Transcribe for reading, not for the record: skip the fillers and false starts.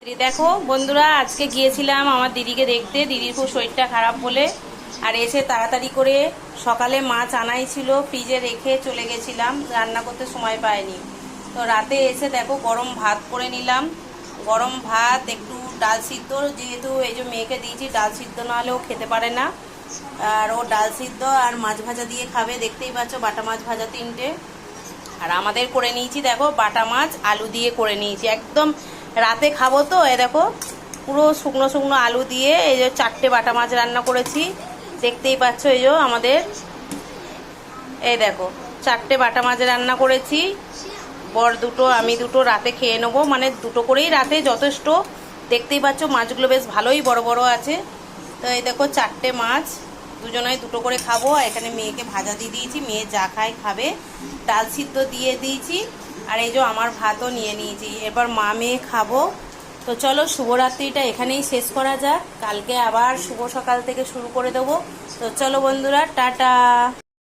দেখো বন্ধুরা, আজকে গিয়েছিলাম আমার দিদিকে দেখতে। দিদির খুব শরীরটা খারাপ বলে আর এসে তাড়াতাড়ি করে সকালে মাছ আনাই ছিল, ফ্রিজে রেখে চলে গেছিলাম, রান্না করতে সময় পাইনি। তো রাতে এসে দেখো গরম ভাত করে নিলাম। গরম ভাত, একটু ডাল সিদ্ধ, যেহেতু এই যে মেয়েকে দিয়েছি, ডাল সিদ্ধ না হলেও খেতে পারে না, আর ও ডাল সিদ্ধ আর মাছ ভাজা দিয়ে খাবে। দেখতেই পাচ্ছ বাটা মাছ ভাজা 3টে। আর আমাদের করে নিয়েছি দেখো বাটা মাছ আলু দিয়ে করে নিয়েছি, একদম রাতে খাবো তো। এ দেখো পুরো শুকনো শুকনো আলু দিয়ে এই যে 4টে বাটা মাছ রান্না করেছি। দেখতেই পাচ্ছ এই যে আমাদের, এই দেখো 4টে বাটা মাছ রান্না করেছি। বর দুটো, আমি দুটো রাতে খেয়ে নেবো, মানে দুটো করেই রাতে যথেষ্ট। দেখতেই পাচ্ছ মাছগুলো বেশ ভালোই বড় বড় আছে। তো এই দেখো 4টে মাছ, দুজনায় দুটো করে খাবো। আর এখানে মেয়েকে ভাজা দিয়ে দিয়েছি, মেয়ে যা খায় খাবে। ডাল সিদ্ধ দিয়ে দিয়েছি, আর এই যে আমার ভাতও নিয়ে নিয়েছি। এবার মা মেয়ে খাবো। তো চলো শুভরাত্রিটা এখানেই শেষ করা যাক, কালকে আবার শুভ সকাল থেকে শুরু করে দেবো। তো চলো বন্ধুরা, টাটা।